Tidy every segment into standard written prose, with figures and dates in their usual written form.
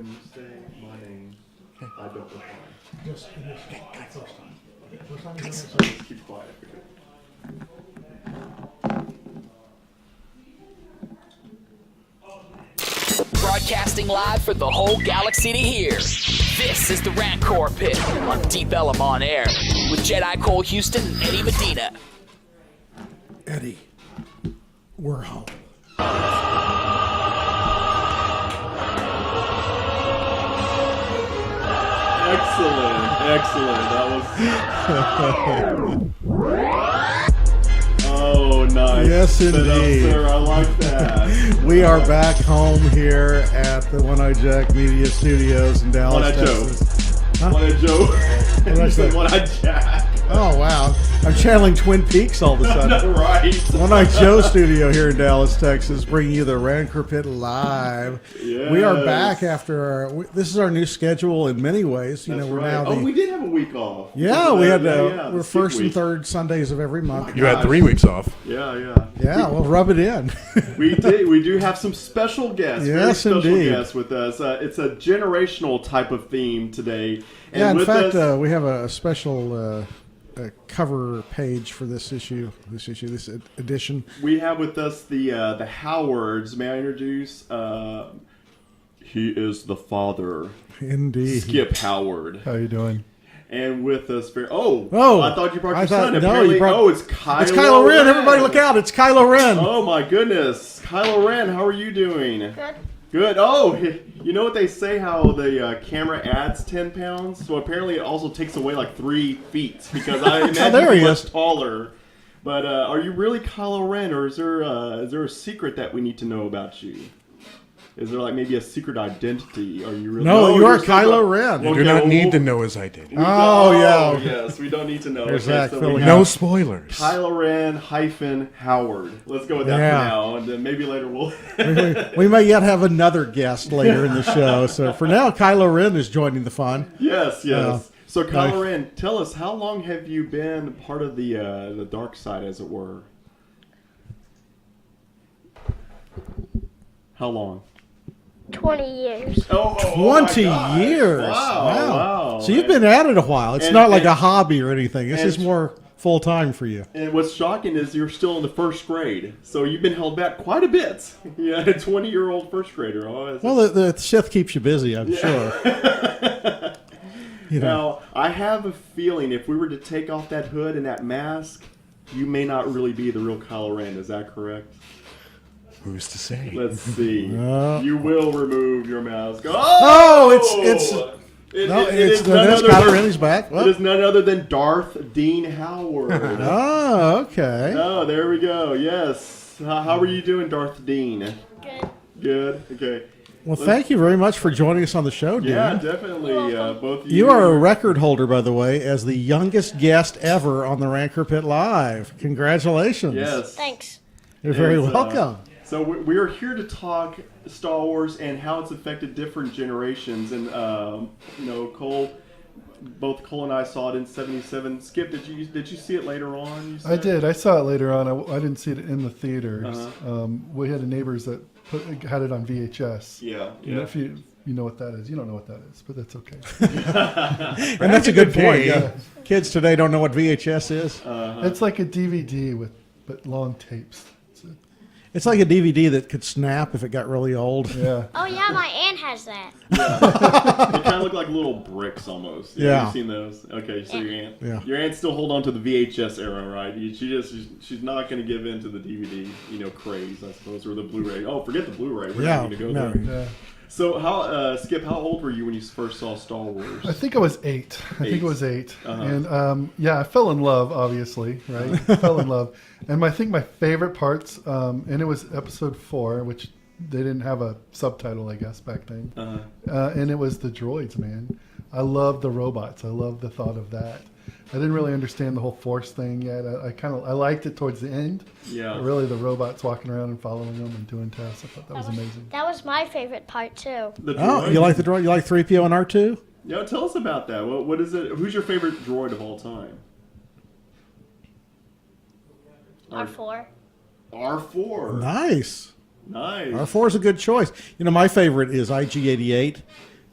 when you say my name, I don't reply. Just first time. First time you So just keep quiet. Broadcasting live for the whole galaxy to hear. This is the Rantcor Pit on Deep Ellum on Air with Jedi Cole Houston and Eddie Medina. Eddie, we're home. Excellent. That was. Oh, nice. Yes, indeed. Sir, I like that. We are back home here at the One Eye Jack Media Studios in Dallas, Texas. One Eye Joe. You said One Eye Jack. Oh, wow. I'm channeling Twin Peaks all of a sudden. Right. One Eye Joe studio here in Dallas, Texas, bringing you the Rantcor Pit live. Yes. We are back after this is our new schedule in many ways. That's we're right. now we did have a week off. Yeah, we had we're the first week. and third Sundays of every month. You had 3 weeks off. Yeah. Yeah, well, rub it in. We do have some special guests. Yes, very special indeed. guests with us. It's a generational type of theme today. And Yeah, in with fact, us, we have a special cover page for this edition. we have with us the Howards. May I introduce? He is the father, Indeed. Skip Howard. How you doing? And with us, I thought you brought your son. No, Apparently, you brought. it's Kylo. It's Kylo Ren. Everybody, look out! It's Kylo Ren. Oh my goodness, Kylo Ren, how are you doing? Good. Oh, you know what they say? How the camera adds 10 pounds. So apparently, it also takes away like 3 feet because I imagine there he you're much is. taller. But are you really Kylo Ren, or is there a secret that we need to know about you? Is there like maybe a secret identity? Are you really? No, you are you're still Kylo Ren. You Okay, do not well, need to know his identity. Yeah. Yes, we don't need to know. There's that we filling have No spoilers. Kylo Ren - Howard. Let's go with that Yeah. for now, and then maybe later we'll. we may yet have another guest later in the show. So for now, Kylo Ren is joining the fun. Yes. So Kylo Nice. Ren, tell us, how long have you been part of the dark side, as it were? How long? 20 years. Oh, 20 my gosh. years. Wow. So you've been at it a while. It's And- not like and- a hobby or anything. This and- is more full time for you. And what's shocking is you're still in the first grade, so you've been held back quite a bit. Yeah, a 20-year-old first grader. Oh, Well, the Sith keeps you busy, I'm sure. Now, I have a feeling if we were to take off that hood and that mask, you may not really be the real Kylo Ren. Is that correct? Who's to say? Let's see. Uh, You will remove your mask. Oh, it's is none that's other Kylo than- Ren is back. It What? is none other than Darth Dean Howard. Oh, okay. Oh, there we go. Yes. How are you doing, Darth Dean? Good. Okay. Well, thank you very much for joining us on the show, Dean. Yeah, definitely. Both You are a record holder, by the way, as the youngest guest ever on the Rantcor Pit Live. Congratulations. Yes. Thanks. You're very It's, welcome. So we are here to talk Star Wars and how it's affected different generations. And both Cole and I saw it in '77. Skip, did you see it later on? You I said? did. I saw it later on. I didn't see it in the theaters. Uh-huh. We had neighbors that had it on VHS. Yeah. You know, if you know what that is. You don't know what that is, but that's okay. And that's a good point. Yeah. Kids today don't know what VHS is. It's like a DVD but long tapes. It's like a DVD that could snap if it got really old. Yeah. Oh, yeah, my aunt has that. They kind of look like little bricks almost. Yeah. You've seen those? Okay, so your aunt. Yeah. Your aunt still hold on to the VHS era, right? She's not going to give in to the DVD, craze, I suppose, or the Blu-ray. Oh, forget the Bluray. We're Yeah, not going to go no. there. Yeah. So, Skip, how old were you when you first saw Star Wars? I think I was 8. I think it was 8. Uh-huh. And I fell in love, obviously, right? Fell in love. And I think my favorite parts, and it was episode 4, which they didn't have a subtitle, I guess, back then. Uh-huh. And it was the droids, man. I love the robots. I love the thought of that. I didn't really understand the whole Force thing yet. I liked it towards the end. Yeah. But really, the robots walking around and following them and doing tasks. I thought that was amazing. That was my favorite part, too. The Oh, droid? you like the droid? You like 3PO and R2? Yeah, tell us about that. What is it? Who's your favorite droid of all time? R4. R4. Nice. Nice. R4 is a good choice. My favorite is IG-88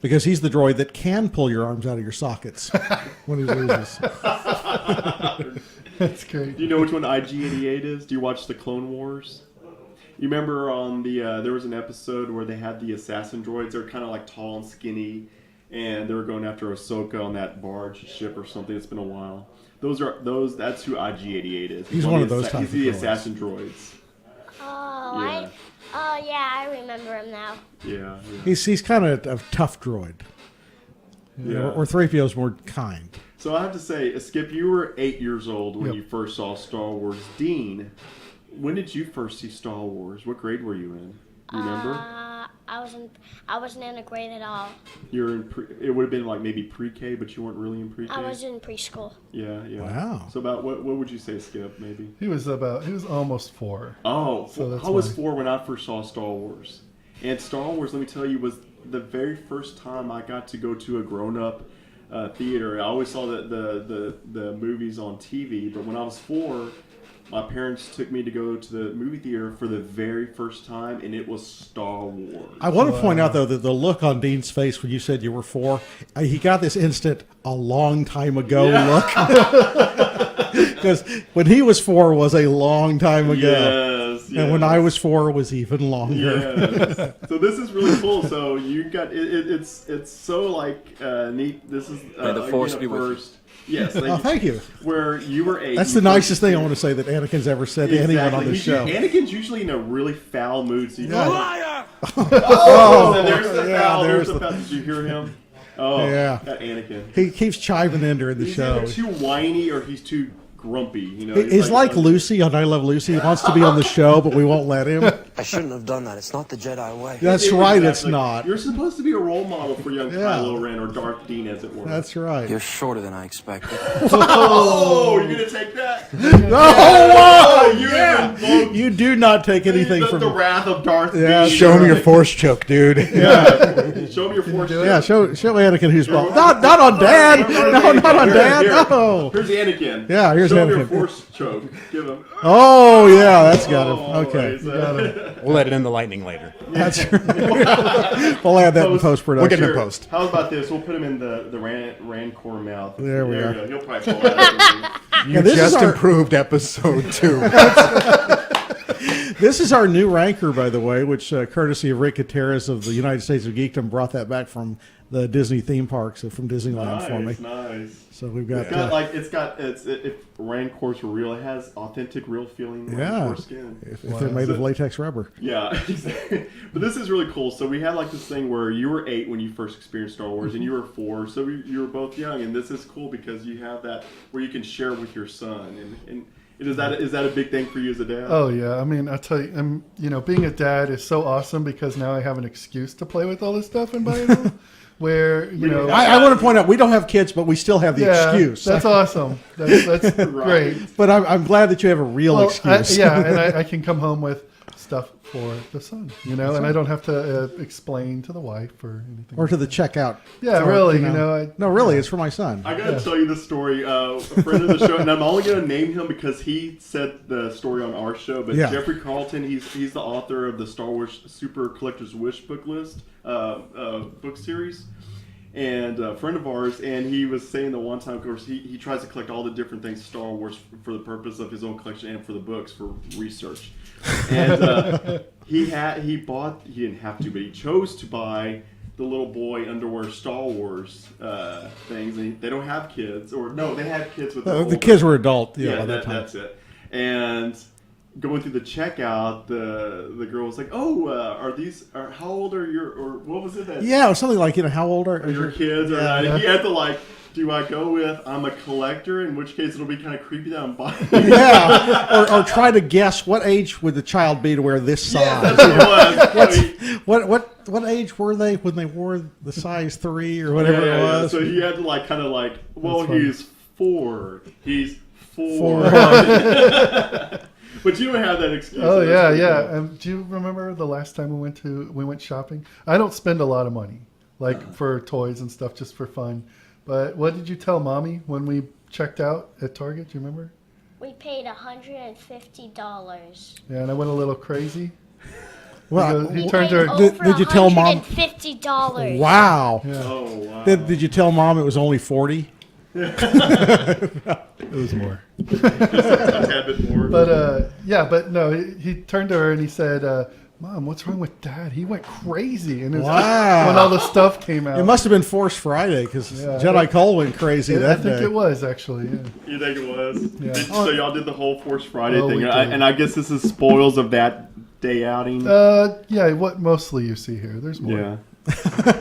Because he's the droid that can pull your arms out of your sockets when he loses. That's great. Do you know which one IG-88 is? Do you watch the Clone Wars? You remember on the there was an episode where they had the assassin droids. They're kind of like tall and skinny, and they were going after Ahsoka on that barge ship or something. It's been a while. That's who IG-88 is. He's one of those type He's the of droids. assassin droids. Oh, Yeah. I remember him now. Yeah. He's kind of a tough droid. Yeah. Or 3PO's more kind. So I have to say, Skip, you were 8 years old when Yep. you first saw Star Wars. Dean, when did you first see Star Wars? What grade were you in? You remember? I wasn't in a grade at all. You were in it would have been like maybe pre-K, but you weren't really in pre-K. I was in preschool. Yeah. Wow. So about what would you say, Skip? Maybe. He was almost 4. Oh, So that's I was why. 4 when I first saw Star Wars. And Star Wars, let me tell you, was the very first time I got to go to a grown-up theater. I always saw the movies on TV, but when I was 4, my parents took me to go to the movie theater for the very first time, and it was Star Wars. I want to point out, though, that the look on Dean's face when you said you were 4, he got this instant, a long time ago look. Because when he was 4 was a long time ago. Yes. And when I was 4 was even longer. Yes. So this is really cool. So you got it's so like neat. This is May the Force be with you. first. Yes. Oh, thank you. Where you were 8. That's the nicest thing I want to say that Anakin's ever said to anyone on the show. Anakin's usually in a really foul mood. So you Yeah. Liar! oh, there's the yeah, foul. there's There's the foul. Did you hear him? Oh, Yeah. that Anakin. He keeps chiming in during the He's show. either too whiny or he's too grumpy. You know, He's like Lucy on I Love Lucy. He wants to be on the show, but we won't let him. I shouldn't have done that. It's not the Jedi way. That's right, it's not. You're supposed to be a role model for young Yeah. Kylo Ren or Darth Dean, as it were. That's right. You're shorter than I expected. Oh, you're gonna take that? Oh, you yeah. invoked You do not take anything the from... wrath of Darth Yeah, Dean. show me your force choke, dude. Yeah. Show me your force. Yeah, show Anakin who's bald. Not on Dad. No, not on Dad. No. Here's Anakin. Yeah, here's Show him your Anakin. force choke. Give him. Oh, yeah, that's got him. Okay. We'll let it in the lightning later. That's right. We'll add that in We'll post-production. get it in post. How about this? We'll put him in the Rantcor mouth. There we go. go. He'll probably pull out. You this is just our- improved episode 2. This is our new Ranker, by the way, which courtesy of Rick Gutierrez of the United States of Geekdom brought that back from the Disney theme parks, from Disneyland for me. Nice. So we've got... if Rancors were real, it has authentic, real feeling Rancor skin. If they're made of latex rubber. Yeah, exactly. But this is really cool. So we had like this thing where you were 8 when you first experienced Star Wars, and you were 4, so you were both young. And this is cool because you have that where you can share with your son. And is that a big thing for you as a dad? Oh yeah, I mean, I tell you, being a dad is so awesome because now I have an excuse to play with all this stuff and buy it all. Where I want to point out we don't have kids, but we still have the excuse. That's awesome. That's great. But I'm glad that you have a real excuse. And I can come home with stuff for the son, and I don't have to explain to the wife or anything. Or to the checkout. Yeah, clerk, really, No, really, it's for my son. I gotta tell you this story. A friend of the show, and I'm only gonna name him because he said the story on our show. But Jeffrey Carlton, he's the author of the Star Wars Super Collector's Wish book list book series, and a friend of ours. And he was saying that one time, of course, he tries to collect all the different things Star Wars for the purpose of his own collection and for the books for research. And he didn't have to, but he chose to buy the little boy underwear Star Wars things. And they don't have kids, or no, they had kids with the kids were adult. Yeah, by that time. That's it. And going through the checkout, the girl was like, "Oh, how old are your, or what was it that?" Yeah, it was something like, how old are your kids? Or not? He had to do I go with I'm a collector, in which case it'll be kind of creepy that I'm buying. Yeah, or try to guess what age would the child be to wear this size. Yeah, that's what it was. What age were they when they wore the size 3 or whatever it was? So he had to well, he's 4. He's 4. But you don't have that excuse. Oh yeah. Do you remember the last time we went shopping? I don't spend a lot of money, for toys and stuff, just for fun. But what did you tell Mommy when we checked out at Target? Do you remember? We paid $150. Yeah, and I went a little crazy. Well, He Paid turned to her. Did you tell Mom? $150. Wow. Oh wow. Did you tell Mom it was only 40? It was more. A tad bit more. But no, he turned to her and he said, Mom, what's wrong with Dad? He went crazy. And it was Wow. when all the stuff came out. It must have been Force Friday because Yeah. Jedi Cole went crazy I that think day. it was, actually. Yeah. You think it was? Yeah. So y'all did the whole Force Friday Oh, thing, we did. and I guess this is spoils of that day outing. Yeah, what mostly you see here. There's more. Yeah.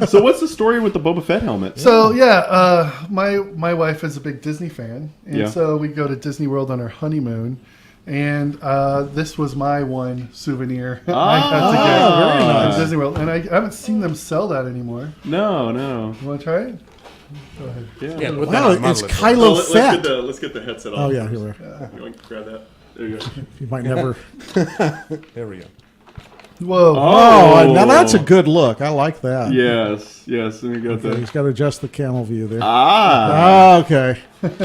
So what's the story with the Boba Fett helmet? So my wife is a big Disney fan, and so we go to Disney World on our honeymoon, and this was my one souvenir I had to get very nice. at Disney World, and I haven't seen them sell that anymore. No. You want to try it? Go ahead. Yeah, put that Wow, on my it's list. Kylo let's Fett. let's get the headset on. Oh, yeah, here we are. You want to grab that? There you go. You might never. There we go. Whoa! Oh, now that's a good look. I like that. Yes. Let me go Okay, the. he's got to adjust the camel view there. Ah, Okay.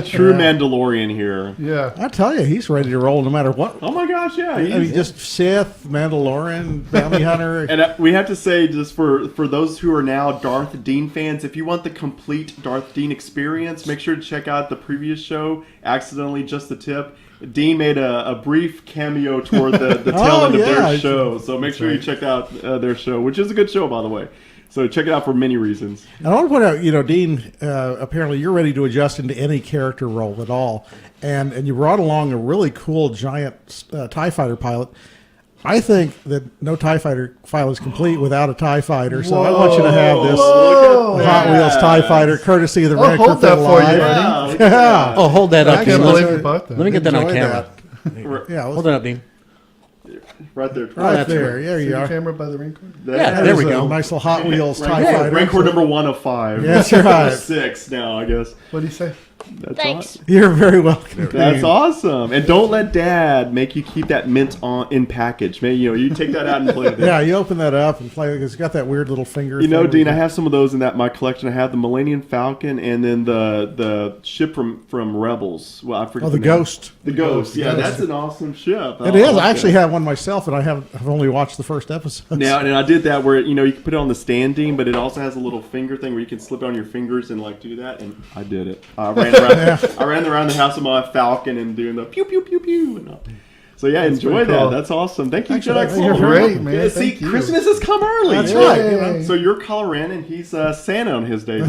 true Mandalorian here. Yeah. I tell you, he's ready to roll no matter what. Oh my gosh, yeah. I mean, just Sith, Mandalorian, Bounty Hunter. And we have to say, just for those who are now Darth Dean fans, if you want the complete Darth Dean experience, make sure to check out the previous show, Accidentally Just the Tip. Dean made a brief cameo toward the tail end of their show, so make sure you check out their show, which is a good show, by the way. So check it out for many reasons. And I want to point out, Dean, apparently you're ready to adjust into any character role at all. And you brought along a really cool giant TIE fighter pilot. I think that no TIE fighter file is complete without a TIE fighter, so I want you to have this Hot Wheels TIE fighter, courtesy of the I'll Rantcor hold that for you, Live. buddy. Yeah. Oh, hold that up. I can't Dean. believe you bought that. Let me get that on Enjoy camera. that. Yeah, Hold that up, Dean. Right there. right that's there. There See you the are. camera by the Rantcor? Yeah, there There's we a go. nice little Hot Wheels TIE Rancor, fighter. Rancor number 1 of 5. Yes, you're right. 6 now, I guess. What do you say? That's Thanks. You're very welcome. That's Dean. awesome. And don't let Dad make you keep that mint in package. Maybe you take that out and play with it. Yeah, you open that up and play because it's got that weird little finger. You know, thing Dean, where I have some of those in my collection. I have the Millennium Falcon and then the ship from Rebels. Well, I forget. the name. Ghost. The Ghost. Yeah, Ghost. that's an awesome ship. It is. I actually have one myself, and I've only watched the first episode. Now, and I did that where you can put it on the standing, but it also has a little finger thing where you can slip it on your fingers and do that. And I did it. I ran around. I ran around the house with my Falcon and doing the pew pew pew pew. And so yeah, enjoy pretty that. cool. That's awesome. Thank you, Actually, Jedi. you're Cole. great, man. Yeah, see, Thank you. Christmas has come early. That's Yay. right. So you're Kylo Ren and he's Santa on his day.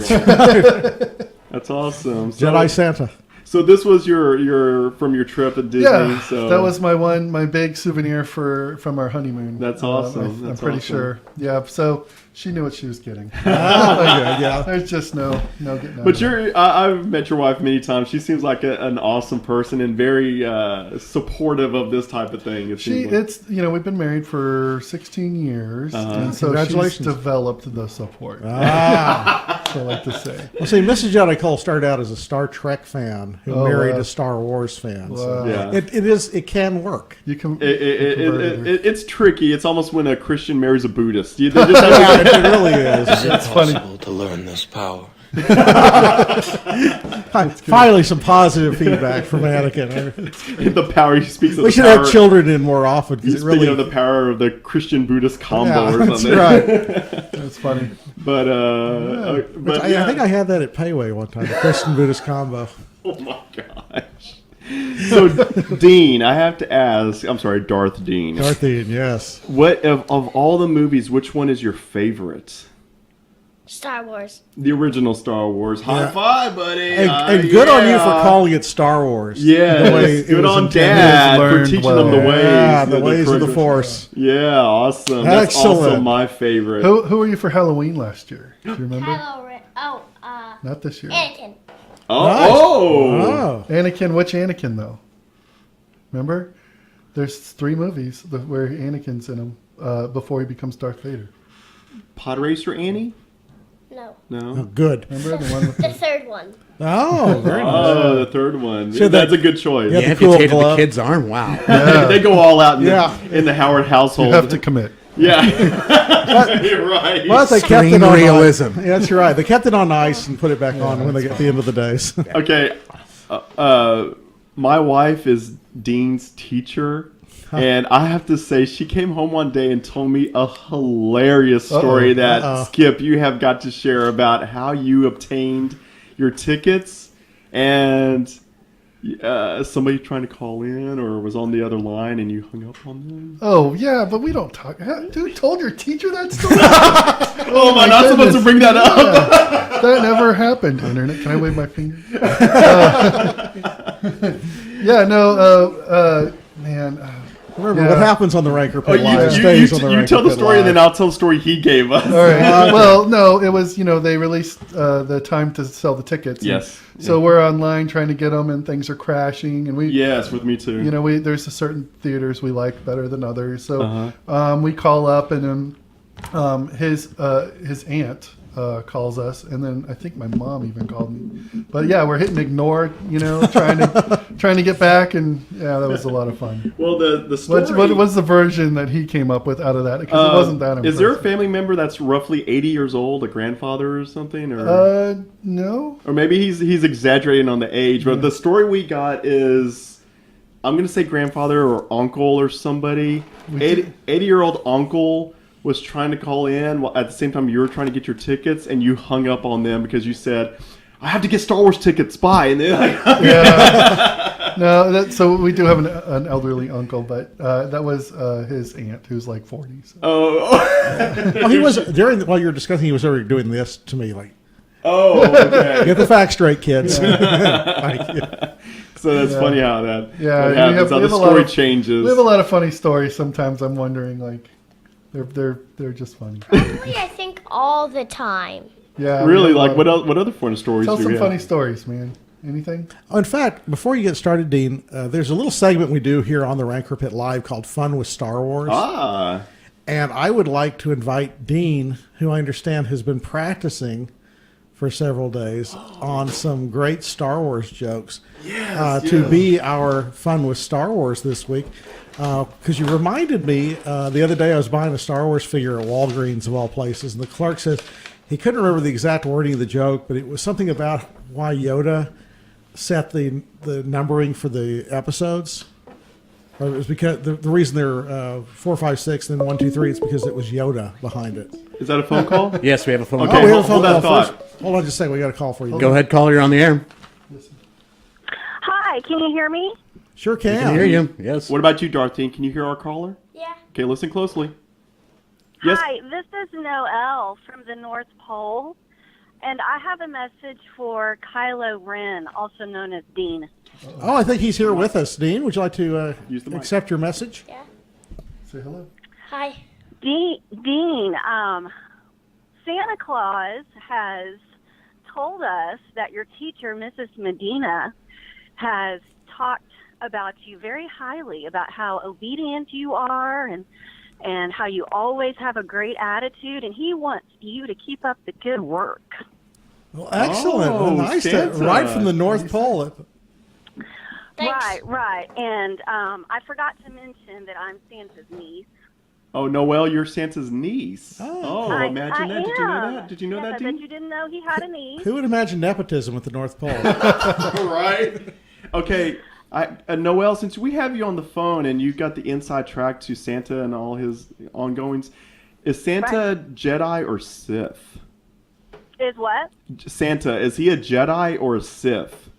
That's awesome. So, Jedi Santa. So this was your from your trip at Disney. Yeah, So that was my big souvenir from our honeymoon. That's awesome. I'm That's pretty awesome. sure. Yeah, so she knew what she was getting. Yeah. There's just no getting. But I've met your wife many times. She seems like an awesome person and very supportive of this type of thing. It seems like. we've been married for 16 years, and so she's Congratulations. developed the support. Ah. I like to say. Well, see, Mrs. Jedi Cole started out as a Star Trek fan who Oh, married wow. a Star Wars fan. So Wow. Yeah. it can work. You can. you converted her. It's tricky. It's almost when a Christian marries a Buddhist. They just have Yeah, it really is. It's funny. possible to learn this power. Finally, some positive feedback from Anakin. the power. He speaks of We the should power. have children in more often because He's it really. speaking of the power of the Christian Buddhist combo Yeah, or that's something. right. That's funny. But I think I had that at Payway one time. The Christian Buddhist combo. Oh my gosh. So Dean, I have to ask. I'm sorry, Darth Dean. Darthian, yes. What of all the movies? Which one is your favorite? Star Wars. The original Star Wars. High five, buddy. And good on you for calling it Star Wars. Yeah, The way it good was on intended. Dad for Learned teaching well. them the ways. Yeah, the ways of the correct- Force. Yeah, awesome. That's Excellent. also my favorite. Who were you for Halloween last year? Do you remember? Kylo Ren. Not this year. Anakin. Oh. Anakin, which Anakin though? Remember? There's 3 movies where Anakin's in them before he becomes Darth Vader. Pod Racer Annie? No. Oh, No. good. Remember the one with The third one. Oh, very nice. Oh, the third one. So That's that- a good choice. Yeah, You the cool amputated the glove. kid's arm. Wow. They go all out in, Yeah. in the Howard household. you have to commit. Yeah. You're right. Well, they kept it Extreme on realism. Ice. Yeah, that's right. They kept it on ice and put it back on when they get to the end of the days. Okay. My wife is Dean's teacher. And I have to say, she came home one day and told me a hilarious story that, Skip, you have got to share about how you obtained your tickets and somebody trying to call in or was on the other line and you hung up on them. Oh, yeah, but we don't talk. Dude, told your teacher that story? Oh, am I not supposed to bring that up? Yeah, that never happened, Internet. Can I wave my finger? Man. Remember, what happens on the Ranker Pit Oh, Live stays on the you Ranker tell the Pit story Live. and then I'll tell the story he gave us. All right. Well, no, it was, they released the time to sell the tickets. Yes. So we're online trying to get them, and things are crashing. And Yes, with me too. There's a certain theaters we like better than others. So we call up, and then his aunt calls us, and then I think my mom even called me. But yeah, we're hitting ignore, trying to get back, and yeah, that was a lot of fun. Well, the story. What was the version that he came up with out of that? Because it wasn't that impressive. Is there a family member that's roughly 80 years old, a grandfather or something? Or No. or maybe he's exaggerating on the age, but the story we got is, I'm going to say grandfather or uncle or somebody. 80-year-old uncle was trying to call in while at the same time you were trying to get your tickets, and you hung up on them because you said, I have to get Star Wars tickets, bye. And then No, so we do have an elderly uncle, but that was his aunt who's like 40. So. Well, he was while you were discussing. He was already doing this to me, like, okay. get the facts straight, kids. So that's funny how that we happens, how the story changes. We have a lot of funny stories. Sometimes I'm wondering, like, they're just funny. Actually, I think all the time. Yeah. Really, like what other funny stories Tell do some we funny have? stories, man. Anything? In fact, before you get started, Dean, there's a little segment we do here on the Ranker Pit Live called Fun with Star Wars. And I would like to invite Dean, who I understand has been practicing for several days on some great Star Wars jokes, to be our Fun with Star Wars this week. Because you reminded me, the other day I was buying a Star Wars figure at Walgreens, of all places, and the clerk says he couldn't remember the exact wording of the joke, but it was something about why Yoda set the numbering for the episodes. Or it was because the reason they're 4, 5, 6, then 1, 2, 3. It's because it was Yoda behind it. Is that a phone call? Yes, we have a phone Okay, call. We have a phone hold that call thought. first. Hold on just a second. We got a call for you. Go ahead, caller. You're on the air. Hi, can you hear me? Sure I can can. hear you. Yes. What about you, Darthine? Can you hear our caller? Yeah. Okay, listen closely. Yes. Hi, this is Noelle from the North Pole, and I have a message for Kylo Ren, also known as Dean. Oh, I think he's here with us. Dean, would you like to Use the mic. accept your message? Yeah. Say hello. Hi. Dean, Santa Claus has told us that your teacher, Mrs. Medina, has talked about you very highly, about how obedient you are and how you always have a great attitude, and he wants you to keep up the good work. Well, excellent. Oh, Nice. Santa. Right from the North Pole. Thanks. Right. And I forgot to mention that I'm Santa's niece. Oh, Noelle, you're Santa's niece. Oh. Imagine that. I Did you know am. that? Did you know Yes, that, I Dean? bet you didn't know he had a niece. Who would imagine nepotism at the North Pole? Right. Okay, Noelle, since we have you on the phone and you've got the inside track to Santa and all his ongoings, is Santa Jedi or Sith? Is what? Santa, is he a Jedi or a Sith?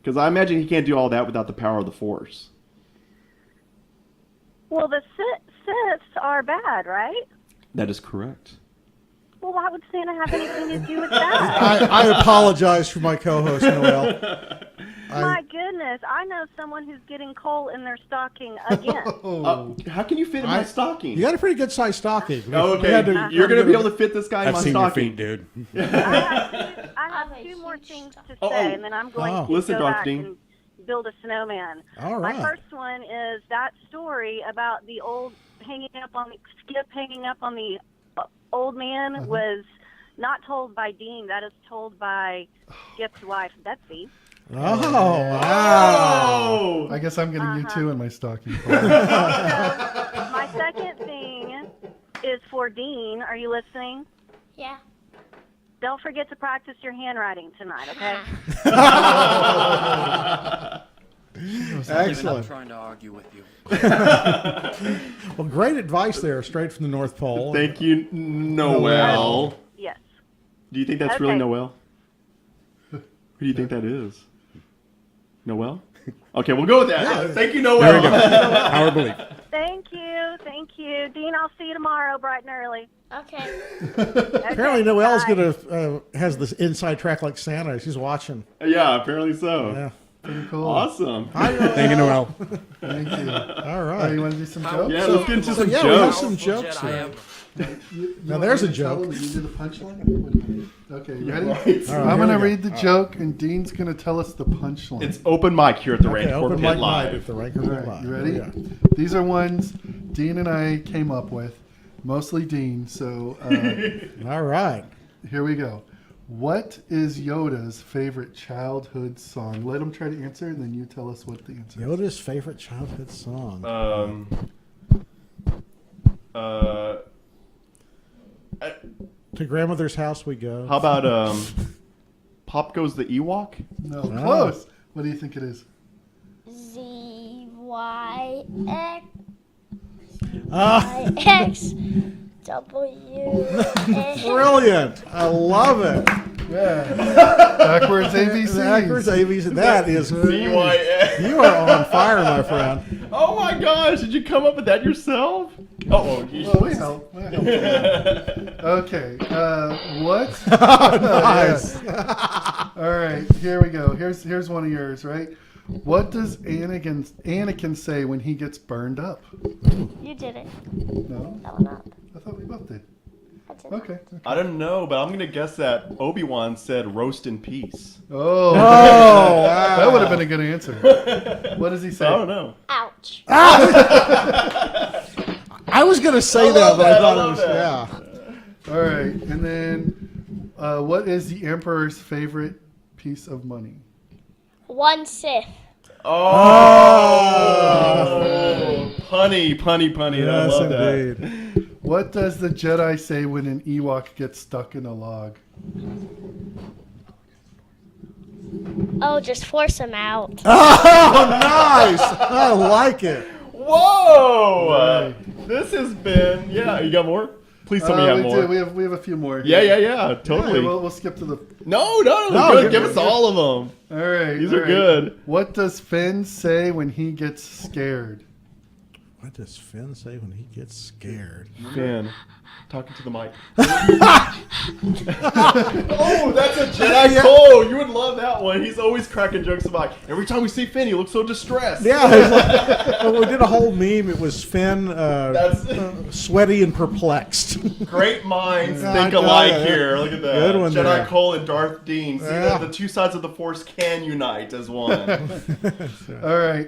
Because I imagine he can't do all that without the power of the Force. Well, the Siths are bad, right? That is correct. Well, why would Santa have anything to do with that? I apologize for my co-host, Noelle. My goodness, I know someone who's getting coal in their stocking again. How can you fit in my stocking? You got a pretty good sized stocking. Oh, We okay. had to- You're going to be able to fit this guy in I've my seen your stocking. feet, dude. I have two more things to say, and then I'm going to Listen, go Dr. back Dean. and build a snowman. All right. My first one is that story about the old Skip hanging up on the old man was not told by Dean. That is told by Skip's wife, Betsy. Oh, wow. I guess I'm getting you two in my stocking. My second thing is for Dean. Are you listening? Yeah. Don't forget to practice your handwriting tonight, okay? Excellent. trying to argue with you. Well, great advice there, straight from the North Pole. Thank you, Noel. Yes. Do you think that's really Okay. Noel? Who do you think that is? Noel? Okay, we'll go with that. Thank you, Noel. There we go. Power belief. Thank you. Thank you. Dean, I'll see you tomorrow bright and early. Okay. Apparently, Noelle's gonna has this inside track like Santa. She's watching. Yeah, apparently so. Yeah. Pretty cool. Awesome. Thank you, Noel. Thank you. All Oh, right. you want to do some jokes? Yeah, let's get into some yeah, we have jokes. some jokes Jedi here. ever. Now there's a You joke. do the punchline? Okay, you ready? Right. All right, I'm here going to we go. read the joke, and Dean's going to tell us the punchline. It's open mic here at the Okay, Rantcor open Pit mic night Live. at the Rantcor All Pit right, Live. you ready? Yeah. These are ones Dean and I came up with, mostly Dean. So All right. here we go. What is Yoda's favorite childhood song? Let him try to answer, and then you tell us what the answer is. Yoda's favorite childhood song. To grandmother's house we go. How about Pop Goes the Ewok? No, close. What do you think it is? ZYX Ah, W. brilliant! I love it. Yeah. Backwards ABC. Backwards ABC. That is. CYX. You are on fire, my friend. Oh my gosh, did you come up with that yourself? Oh, you Well, we help. Okay. What? Nice. All right. Here we go. Here's one of yours. Right. What does Anakin say when he gets burned up? You did it. No, That one up. I thought we both did. I did. Okay. I don't know, but I'm gonna guess that Obi-Wan said roast in peace. Oh. Oh, wow. That would have been a good answer. What does he say? I don't know. Ouch. I was going to say that, love but that, I thought I it love was. that. Yeah. All right. And then, what is the Emperor's favorite piece of money? One Sith. Oh, punny. I Yes, love that. indeed. What does the Jedi say when an Ewok gets stuck in a log? Oh, just force him out. Oh, nice! I like it. Whoa! This has been, yeah, you got more? Please tell me you have we more. do. We have a few more. Yeah, here. totally. Yeah, we'll skip to the. No, No, good. you're Give good. us all of them. All right. These all are right. good. What does Finn say when he gets scared? What does Finn say when he gets scared? Finn, talking to the mic. Oh, that's a Jedi code. You would love that one. He's always cracking jokes about, every time we see Finn, he looks so distressed. Yeah, it's like, we did a whole meme. It was Finn That's sweaty and perplexed. great minds Yeah, think I alike know, yeah. here. Look at that. Good one Jedi there. Cole and Darth Dean. See Yeah. the two sides of the Force can unite as one. All right.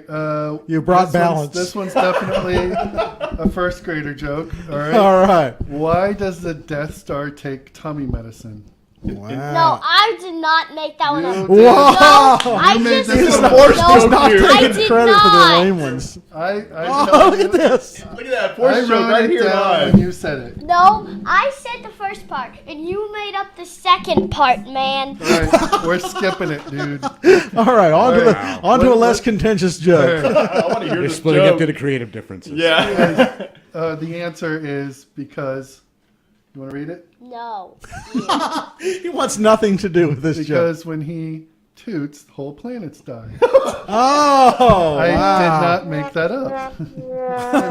You brought balance. This one's definitely a first grader joke. All right. All right. Why does the Death Star take tummy medicine? Wow. No, I did not make that one up. You No, did. I You made just this one. no, Force He's not joke here. I taking did credit for the not. lame ones. I Oh, look at this. Look at that I Force joke wrote right it here down live. when you said it. No, I said the first part, and you made up the second part, man. All right, we're skipping it, dude. All right, on to, Wow. on to a What- less what- contentious All joke. right. I want to hear You're this splitting joke. up due to creative differences. Yeah. The answer is because. You want to read it? No. He wants nothing to do with this joke. Because when he toots, the whole planets die. Oh, I wow. did not make that up.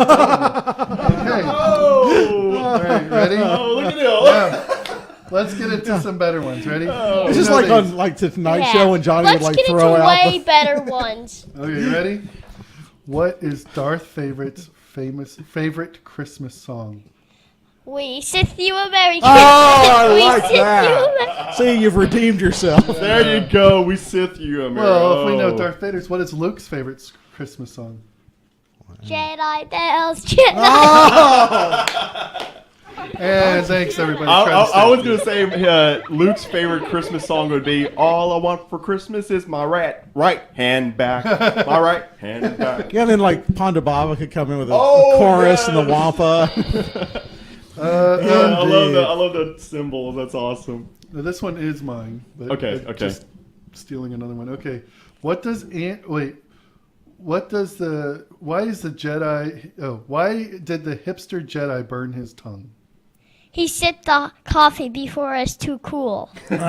Okay. Oh. All right, ready? Oh, look at him. Yeah. Let's get into some better ones. Ready? This is You know like these. on like the Tonight Yeah. Show when Johnny Let's would like get throw into out way the... better ones. Okay, you ready? What is Darth Favorite's favorite Christmas song? We Sith you a Merry Oh, I We like Sith you a that. Merry- See, you've redeemed yourself. There you go. We Sith you, America. Well, if we know Darth Vader's, what is Luke's favorite Christmas song? Jedi bells, Jedi. And thanks, everybody. I was Try to going to say Luke's favorite Christmas song would be "All I Want for Christmas is my right hand back, my right hand back." Yeah, and then like Ponda Baba could come in with a Oh, chorus and the yes. Wampa. I love Indeed. that. I love the symbols. That's awesome. Now, this one is mine. But Okay, I'm okay. Just stealing another one. Okay. What does why did the hipster Jedi burn his tongue? He sipped the coffee before it's too cool. And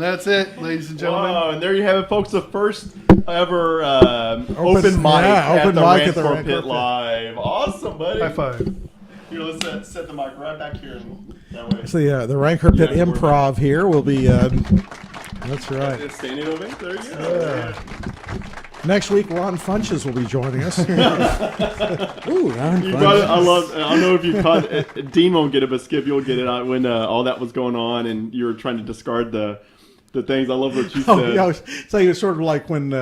that's it, ladies and gentlemen. Wow, and there you have it, folks. The first ever open mic at the Rantcor Pit Live. Awesome, buddy. High five. Here, let's set the mic right back here. That way. So the Rantcor Pit Improv here will be. That's right. It's standing ovation. There you go. Next week, Ron Funches will be joining us. Ooh, Ron You got it. I don't know if you caught it. Dean won't get it, but Skip, you'll get it out when all that was going on and you were trying to discard the things. I love what you said. Yeah, I was saying it's sort of like when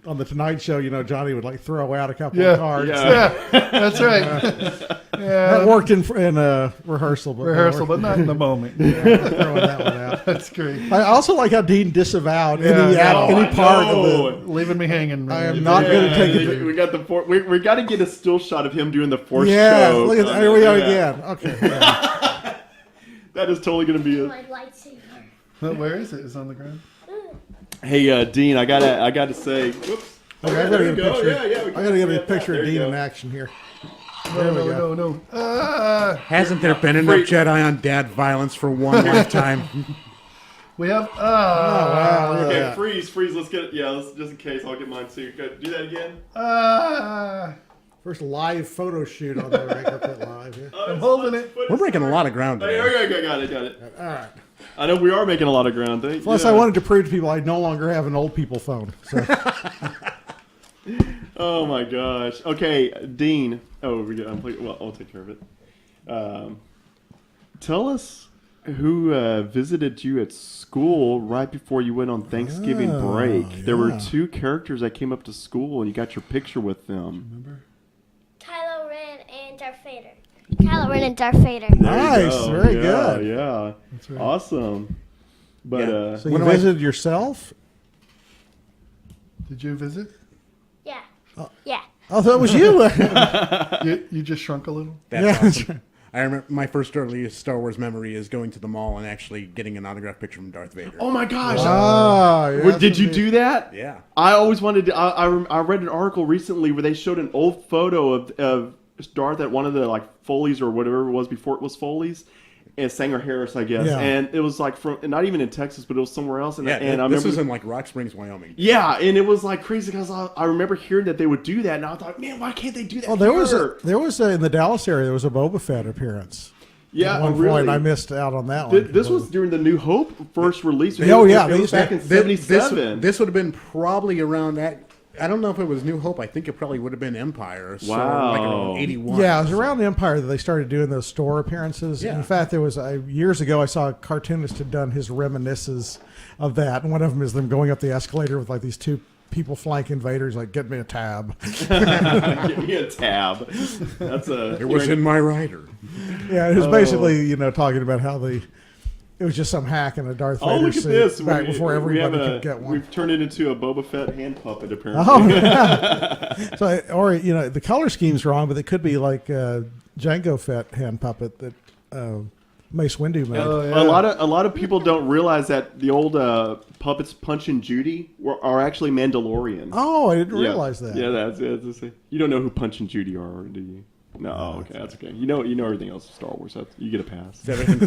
on the Tonight Show, Johnny would like throw out a couple of cards. Yeah, that's right. That worked in rehearsal, but not in the moment. Throwing that one out. That's great. I also like how Dean disavowed any part of it. Leaving me hanging. I am not going to take it. We got the we got to get a still shot of him doing the Force show. Yeah, look at that. Here we are again. Okay. Yeah. That is totally going to be it. My lightsaber. Where is it? It's on the ground. Hey, Dean, I gotta say, whoops. Okay, I gotta get a picture. I gotta get a picture of Dean in action here. No. Hasn't there been enough Jedi on dad violence for one lifetime? We have. wow. Okay, freeze. Let's get it. Yeah, just in case, I'll get mine too. Do that again. First live photo shoot on the Rantcor Pit Live here. I'm holding it. We're breaking a lot of ground today. Okay, got it. All right. I know we are making a lot of ground. Plus, I wanted to prove to people I no longer have an old people phone. So. Oh my gosh. Okay, Dean. Oh, well, I'll take care of it. Tell us who visited you at school right before you went on Thanksgiving break. Yeah. There were two characters that came up to school, and you got your picture with them. Remember? Kylo Ren and Darth Vader. Kylo Ren and Darth Vader. Nice, very good. Yeah, That's right. Awesome. But so you visited yourself? Did you visit? Yeah. Yeah. Oh, that was you. You just shrunk a little. That's awesome. I remember my first earliest Star Wars memory is going to the mall and actually getting an autographed picture from Darth Vader. oh my gosh! Did you do that? Yeah. I always wanted to. I read an article recently where they showed an old photo of Darth at one of the Foley's or whatever it was before it was Foley's, and Sanger Harris, I guess. Yeah. And it was from not even in Texas, but it was somewhere else. And, Yeah, and I this remember, was in Rock Springs, Wyoming. yeah, and it was crazy because I remember hearing that they would do that, and I thought, man, why can't they do that? Well, there was in the Dallas area. There was a Boba Fett appearance. Yeah, At one really. point, I missed out on that one. This was during the New Hope first release. Oh, yeah, it was back in '77. This would have been probably around that. I don't know if it was New Hope. I think it probably would have been Empire. So Wow. like around 81. Yeah, it was around Empire that they started doing those store appearances. Yeah. In fact, there was years ago I saw a cartoonist had done his reminiscences of that, and one of them is them going up the escalator with these two people flanking Vader's get me a tab. Give me a tab. That's a. It was in my rider. Yeah, it was basically talking about how it was just some hack in a Darth Vader look at suit this! back before everybody could get one. We've turned it into a Boba Fett hand puppet, apparently. Oh, yeah. So, the color scheme's wrong, but it could be like Jango Fett hand puppet that Mace Windu made. Oh, yeah. A lot of people don't realize that the old puppets Punch and Judy are actually Mandalorian. Oh, I didn't realize that. Yeah, that's you don't know who Punch and Judy are, do you? No, okay, that's okay. You know everything else in Star Wars. You get a pass.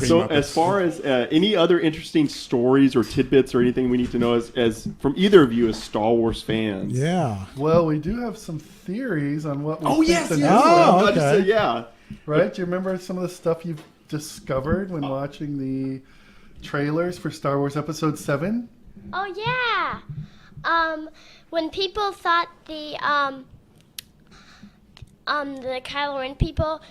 So, as far as any other interesting stories or tidbits or anything we need to know as from either of you as Star Wars fans? Yeah. Well, we do have some theories on what we think yes. the Oh, okay. Yeah. Right? Do you remember some of the stuff you've discovered when watching the trailers for Star Wars Episode 7? Oh yeah. When people thought the Kylo Ren people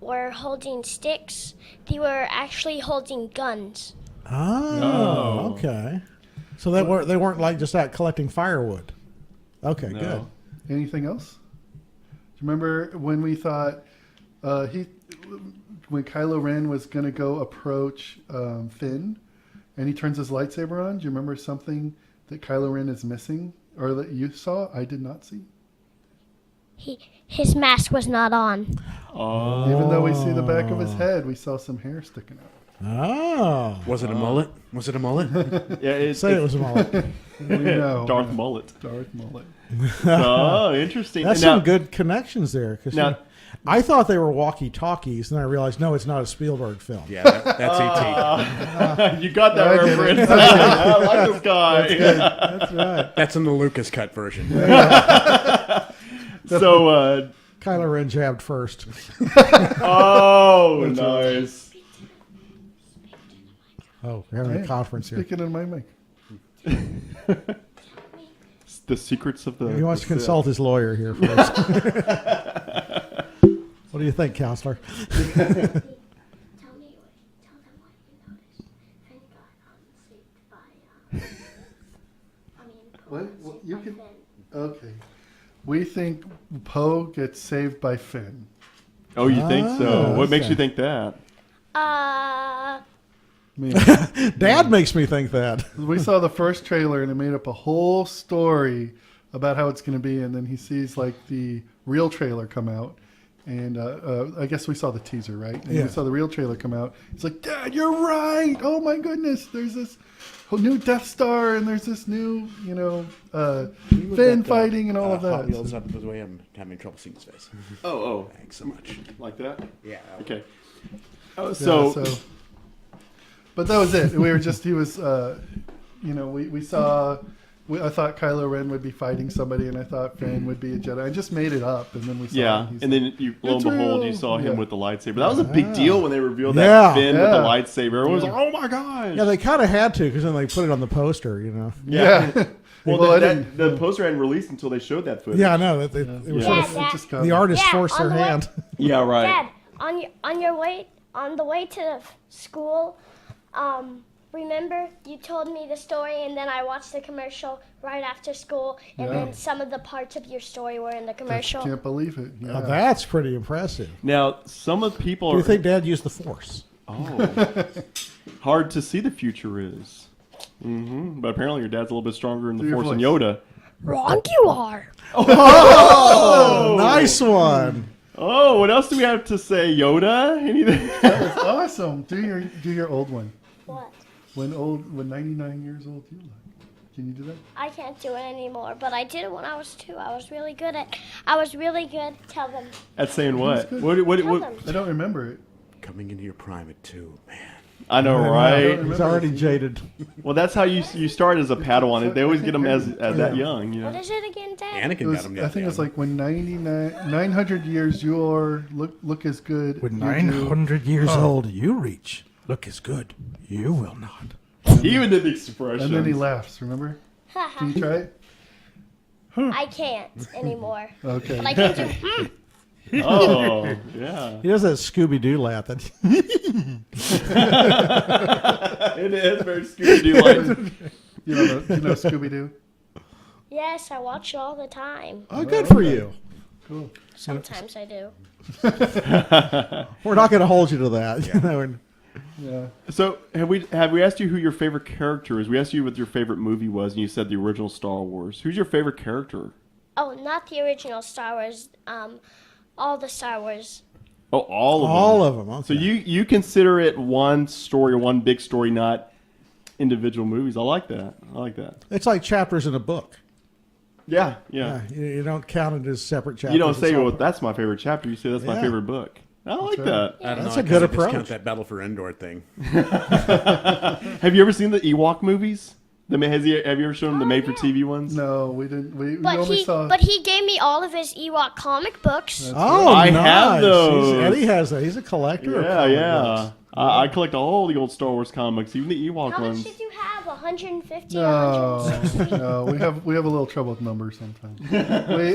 were holding sticks, they were actually holding guns. Oh, okay. So they weren't just out collecting firewood. Okay, good. Anything else? Do you remember when we thought when Kylo Ren was going to go approach Finn, and he turns his lightsaber on? Do you remember something that Kylo Ren is missing, or that you saw? I did not see. His mask was not on. Oh. Even though we see the back of his head, we saw some hair sticking out. Oh. Was it a mullet? Was it a mullet? Yeah, Say it was a mullet. We know. Darth Mullet. Darth Mullet. Oh, interesting. That's And now- some good connections there. Because Now- I thought they were walkie-talkies, and I realized, no, it's not a Spielberg film. Yeah, that's ET. You got that I get it. reference. I like this guy. That's right. That's in the Lucas cut version. So, Kylo Ren jabbed first. oh, nice. Oh, we're having a Hey, conference here. Speaking in my mic. The secrets of the. He wants to the consult his lawyer here first. What do you think, counselor? Tell them what you noticed. Finn got saved by. What? You can. Okay. We think Poe gets saved by Finn. Oh, you think so? What makes okay. you think that? Me. Dad makes me think that. We saw the first trailer and it made up a whole story about how it's going to be, and then he sees like the real trailer come out, and I guess we saw the teaser, right? And Yeah. we saw the real trailer come out. He's like, "Dad, you're right! Oh my goodness! There's this whole new Death Star, and there's this new, Finn fighting and all of that." Hot Wheels up his way. I'm having trouble seeing his face. Oh, Thanks so much. like that? Yeah. Okay. Oh, Yeah, so but that was it. We were just, he was, we saw, I thought Kylo Ren would be fighting somebody, and I thought Finn would be a Jedi. I just made it up, and then we saw yeah, him. He's and like, then you lo and "It's behold, real." you saw him Yeah. with the lightsaber. That was a big deal when they revealed Yeah. that Finn with the Yeah. lightsaber. Everyone was like, "Oh my gosh!" Yeah, they kind of had to, because then they put it on the poster, you know. Yeah. Well, Well, I the poster hadn't released until they showed that footage. Yeah, I know. It was Yeah. sort Dad, of, Dad, just got the artist Yeah, forced on their the way- hand. Yeah, right. Dad, on the way to school, remember you told me the story, and then I watched the commercial right after school, and Yeah. then some of the parts of your story were in the commercial. Can't believe it. Yeah. Now, that's pretty impressive. Now, some of the people Do are. you think Dad used the Force? Oh, hard to see the future is. But apparently, your dad's a little bit stronger in the Do your Force than voice. Yoda. Wrong you are. Oh, nice one. Oh, what else do we have to say, Yoda? Anything? That's awesome. Do your old one. What? When 99 years old you look. Can you do that? I can't do it anymore, but I did it when I was 2. I was really good. Tell them. At saying what? good. What? Tell them. I don't remember it. Coming into your prime at 2, man. I know, I right? don't He's already jaded. Well, that's how you start as a Padawan. They always get them as that young, you know. What is it again, Dad? Anakin It got was, him. I think it was like when 900 years you're look as good. When you do. 900 years old you reach, look as good you will not. He even did the expression. And then he laughs. Remember? Can you try it? I can't anymore. Okay. But I can do. Oh, yeah. He does that Scooby-Doo laugh. That It is very Scooby-Doo like. You know Scooby Doo? Yes, I watch it all the time. oh, good for you. Cool. Sometimes I do. We're not going to hold you to that. You know, and Yeah. So have we asked you who your favorite character is? We asked you what your favorite movie was, and you said the original Star Wars. Who's your favorite character? Oh, not the original Star Wars. All the Star Wars. Oh, all of them. all of them. Okay. So you consider it one story or one big story, not individual movies. I like that. It's like chapters in a book. Yeah. You don't count it as separate chapters. You don't It's say, all- well, that's my favorite chapter. You say, that's my Yeah. favorite book. I like right. that. I don't That's know, a I good kinda approach. discount that Battle for Endor thing. Have you ever seen the Ewok movies? Have you ever shown them the made-for-TV ones? No, we didn't. We But only saw. he gave me all of his Ewok comic books. Oh, I nice. have those. Eddie has that. He's a collector. of Yeah, comic yeah. books. I collect all the old Star Wars comics, even the Ewok How much ones. did you have? 150, no, 160? no, we have a little trouble with numbers sometimes.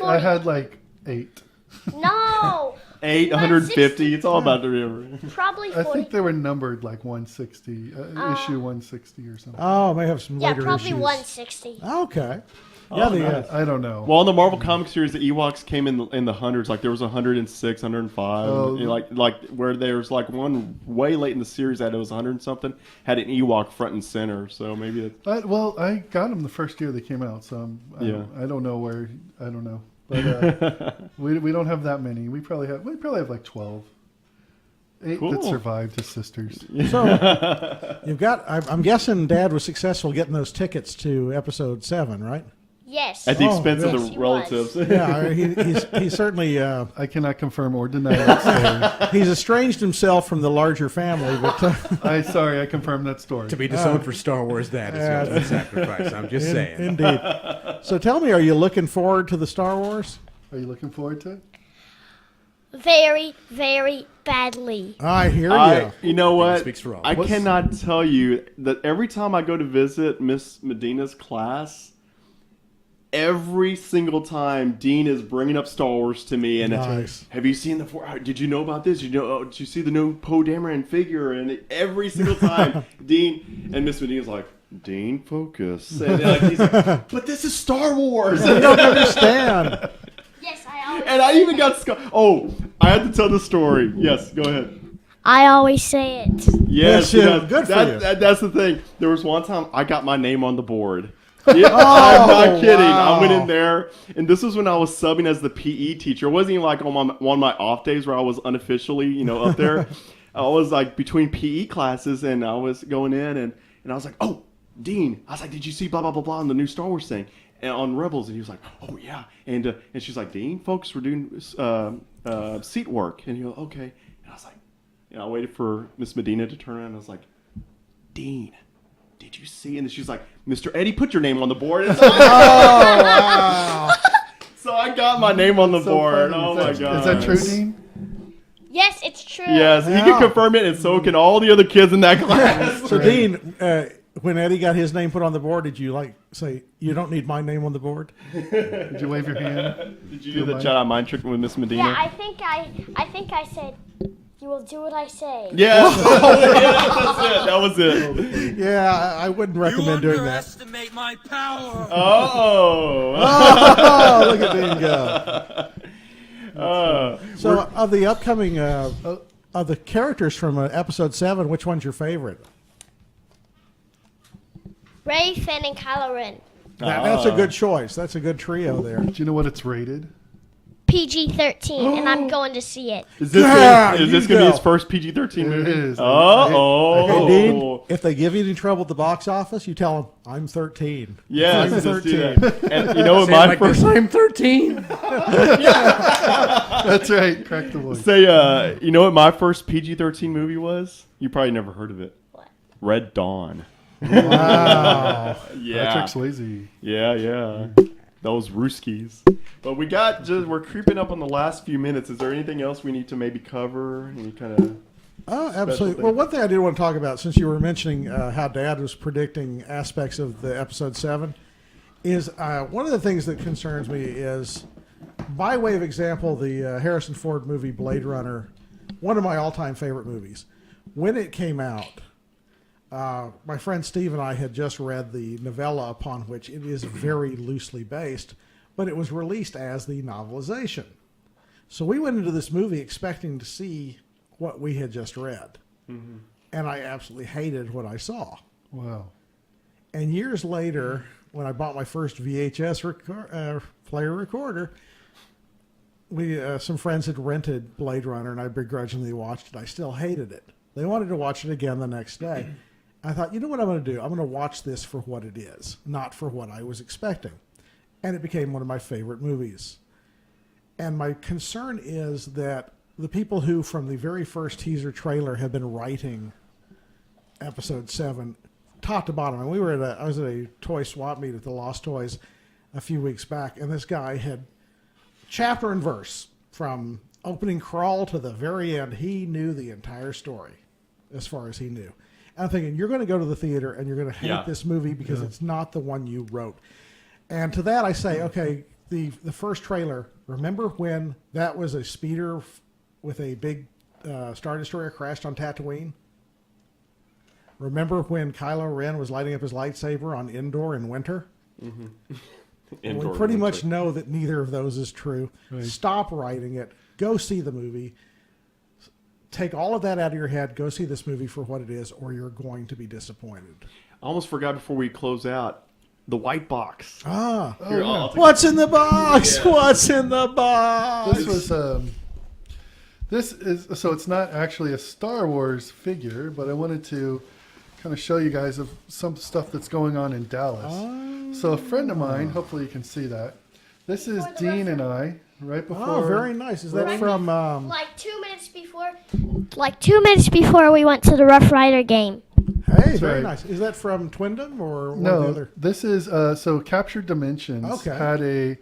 I had like 8. No, 850. It's all about the river. probably I 40. think they were numbered like 160, issue 160 or something. Oh, may have some Yeah, later probably issues. 160. Okay. Oh, Yeah, nice. I don't know. Well, in the Marvel comic series, the Ewoks came in the hundreds. Like there was 106, 105. Oh. You know, like where there's like one way late in the series that it was 100 and something had an Ewok front and center. So maybe it, I got them the first year they came out, so Yeah. I don't know where. I don't know, but we don't have that many. We probably have like 12. 8 Cool. that survived his sisters. So you've got. I'm guessing Dad was successful getting those tickets to Episode 7, right? Yes. At the Oh, expense of yes. the He relatives. Yeah, he's certainly I cannot confirm or deny that story. he's estranged himself from the larger family, but I confirm that story. To be disowned for Star Wars, that is the ultimate sacrifice. I'm just saying. indeed. So tell me, are you looking forward to the Star Wars? Are you looking forward to it? Very, very badly. I hear you. You know what? Speaks for all. I cannot tell you that every time I go to visit Miss Medina's class, every single time Dean is bringing up Star Wars to me, and Nice. have you seen did you know about this? Did you see the new Poe Dameron figure? And every single time, Dean and Miss Medina's like, Dean, focus. And he's like, but this is Star Wars. You don't understand. Yes, I always. And I even got I had to tell the story. Yes, go ahead. I always say it. Yes, yeah, good for you. That's the thing. There was one time I got my name on the board. Yeah, I'm not kidding. wow. I went in there, and this was when I was subbing as the PE teacher. It wasn't even like on one of my off days where I was unofficially, up there. I was like between PE classes, and I was going in, and I was like, oh, Dean. I was like, did you see blah, blah, blah, blah on the new Star Wars thing? And on Rebels, and he was like, oh, yeah. And she's like, Dean, folks, we're doing seat work. And he goes, okay. And I was like, I waited for Miss Medina to turn around, and I was like, Dean, did you see? And she's like, Mr. Eddie, put your name on the board. And so, Wow. so I got my name on the board. funny. Oh, my God. Is that true, Dean? Yes, it's true. Yes, he can confirm it, and so can all the other kids in that class. So Dean, when Eddie got his name put on the board, did you say you don't need my name on the board? Did you wave your hand? Did you do the Jedi mind trick with Miss Medina? Yeah, I think I said, you will do what I say. Yeah, yeah, that was it. Yeah, I wouldn't recommend doing that. Underestimate my power. Oh. Oh, look at Dean go. So, of the upcoming, of the characters from Episode 7, which one's your favorite? Rey, Finn, and Kylo Ren. That's a good choice. That's a good trio there. Do you know what it's rated? PG-13, and I'm going to see it. Is this Yeah, going to be his first PG-13 movie? It is. Oh. Hey, Dean, if they give you any trouble at the box office, you tell them, I'm 13. Yeah, I'm just do 13. that. And you know what my first... I'm 13. That's right. Crack the voice. Say, you know what my first PG-13 movie was? You probably never heard of it. What? Red Dawn. Wow. Yeah. Patrick Swayze. Yeah. Those Rooskies. But we're creeping up on the last few minutes. Is there anything else we need to maybe cover? Any kind of... Absolutely. thing? Well, one thing I did want to talk about, since you were mentioning how Dad was predicting aspects of the Episode 7, is one of the things that concerns me is, by way of example, the Harrison Ford movie Blade Runner, one of my all-time favorite movies. When it came out, my friend Steve and I had just read the novella upon which it is very loosely based, but it was released as the novelization. So we went into this movie expecting to see what we had just read. Mm-hmm. And I absolutely hated what I saw. Wow. And years later, when I bought my first VHS player recorder, some friends had rented Blade Runner, and I begrudgingly watched it. I still hated it. They wanted to watch it again the next day. I thought, you know what I'm going to do? I'm going to watch this for what it is, not for what I was expecting. And it became one of my favorite movies. And my concern is that the people who, from the very first teaser trailer, have been writing Episode 7, top to bottom. And I was at a toy swap meet at the Lost Toys a few weeks back, and this guy had chapter and verse from opening crawl to the very end. He knew the entire story, as far as he knew. And I'm thinking, you're going to go to the theater and you're going to hate this movie because it's not the one you wrote. And to that I say, okay, the first trailer, remember when that was a speeder with a big Star Destroyer crashed on Tatooine? Remember when Kylo Ren was lighting up his lightsaber on Endor in winter? Mm-hmm. We pretty much know that neither of those is true. Right. Stop writing it. Go see the movie. Take all of that out of your head. Go see this movie for what it is, or you're going to be disappointed. I almost forgot before we close out. The white box. What's in the box? Yeah. What's in the box? This was This is so it's not actually a Star Wars figure, but I wanted to kind of show you guys of some stuff that's going on in Dallas. So a friend of mine, hopefully you can see that. This is Dean and I, right before. Oh, very nice. Is that from? Like 2 minutes before. Like 2 minutes before we went to the Rough Rider game. Hey, very right. nice. Is that from Twindom or one No, of the other? this is so Captured Dimensions had a.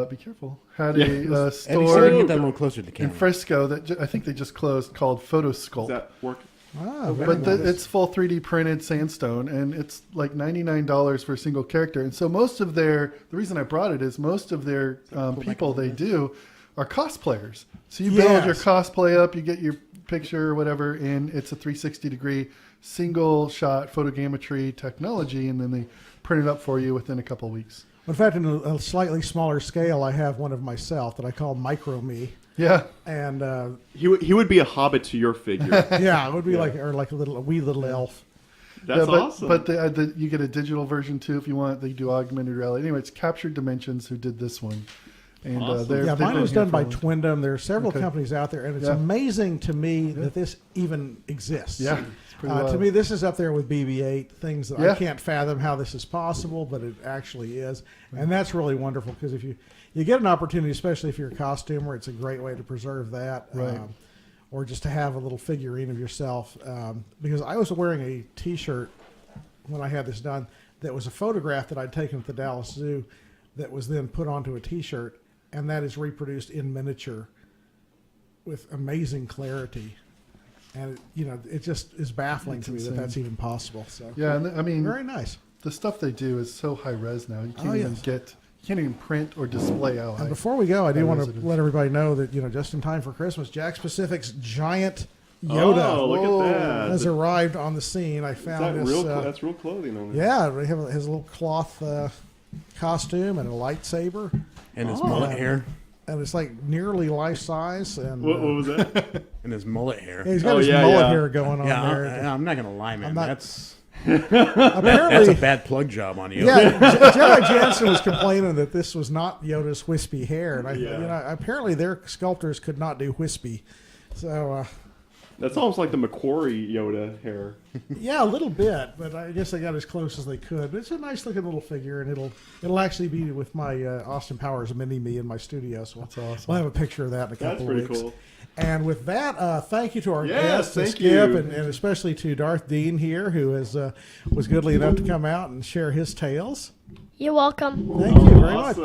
Be careful. Had a Eddie, see if store you can get that a little closer to the in camera. Frisco that I think they just closed called Photosculpt. Does that work? Ah, But it's full 3D printed sandstone, and it's like $99 for a single character. And so most of the reason I brought it is most of their people they do are cosplayers. So you build your cosplay up, you get your picture or whatever, and it's a 360-degree single shot photogrammetry technology, and then they print it up for you within a couple of weeks. In fact, in a slightly smaller scale, I have one of myself that I call Micro Me. Yeah, and he would be a hobbit to your figure. Yeah, it would be like a wee little elf. That's awesome. But you get a digital version too if you want. They do augmented reality. Anyway, it's Captured Dimensions who did this one. And awesome. Mine was done by Twindom. There are several companies out there, and it's amazing to me that this even exists. Yeah, to me, this is up there with BB-8, things that I can't fathom how this is possible, but it actually is. And that's really wonderful because if you get an opportunity, especially if you're a costumer, it's a great way to preserve that. Right. Or just to have a little figurine of yourself. Because I was wearing a T-shirt when I had this done that was a photograph that I'd taken at the Dallas Zoo that was then put onto a T-shirt, and that is reproduced in miniature with amazing clarity. And, it just is baffling to me that that's even possible. So yeah, and I mean, very nice. The stuff they do is so high res now. You can't even print or display how high. And before we go, I do want to let everybody know that, just in time for Christmas, Jakks Pacific's giant Yoda look at that. has arrived on the scene. I found this. That's real clothing on there. Yeah, he has a little cloth costume and a lightsaber. And his mullet hair. And it's like nearly life size. And what was that? And his mullet hair. Yeah, he's got his mullet hair going on there. I'm not going to lie, man. That's apparently a bad plug job on you. Yeah, Jedi Jansen was complaining that this was not Yoda's wispy hair, and apparently their sculptors could not do wispy. So that's almost like the McQuarrie Yoda hair. Yeah, a little bit, but I guess they got as close as they could. But it's a nice looking little figure, and it'll actually be with my Austin Powers mini me in my studio. So that's awesome. We'll have a picture of that in a couple of weeks. That's pretty cool. And with that, thank you to our guests, Skip, and especially to Darth Dean here, who was goodly enough to come out and share his tales. You're welcome. Thank you very much.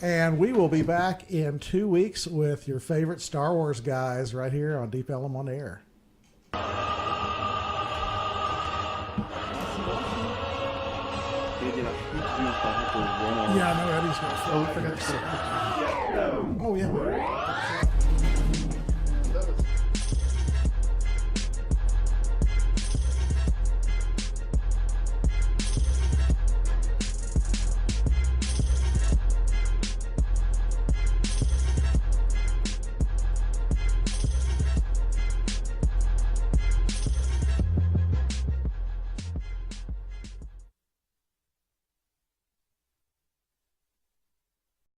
And we will be back in 2 weeks with your favorite Star Wars guys right here on Deep Ellum on Air. Yeah, I know Eddie's going to. Oh, I forgot to say. Oh, yeah.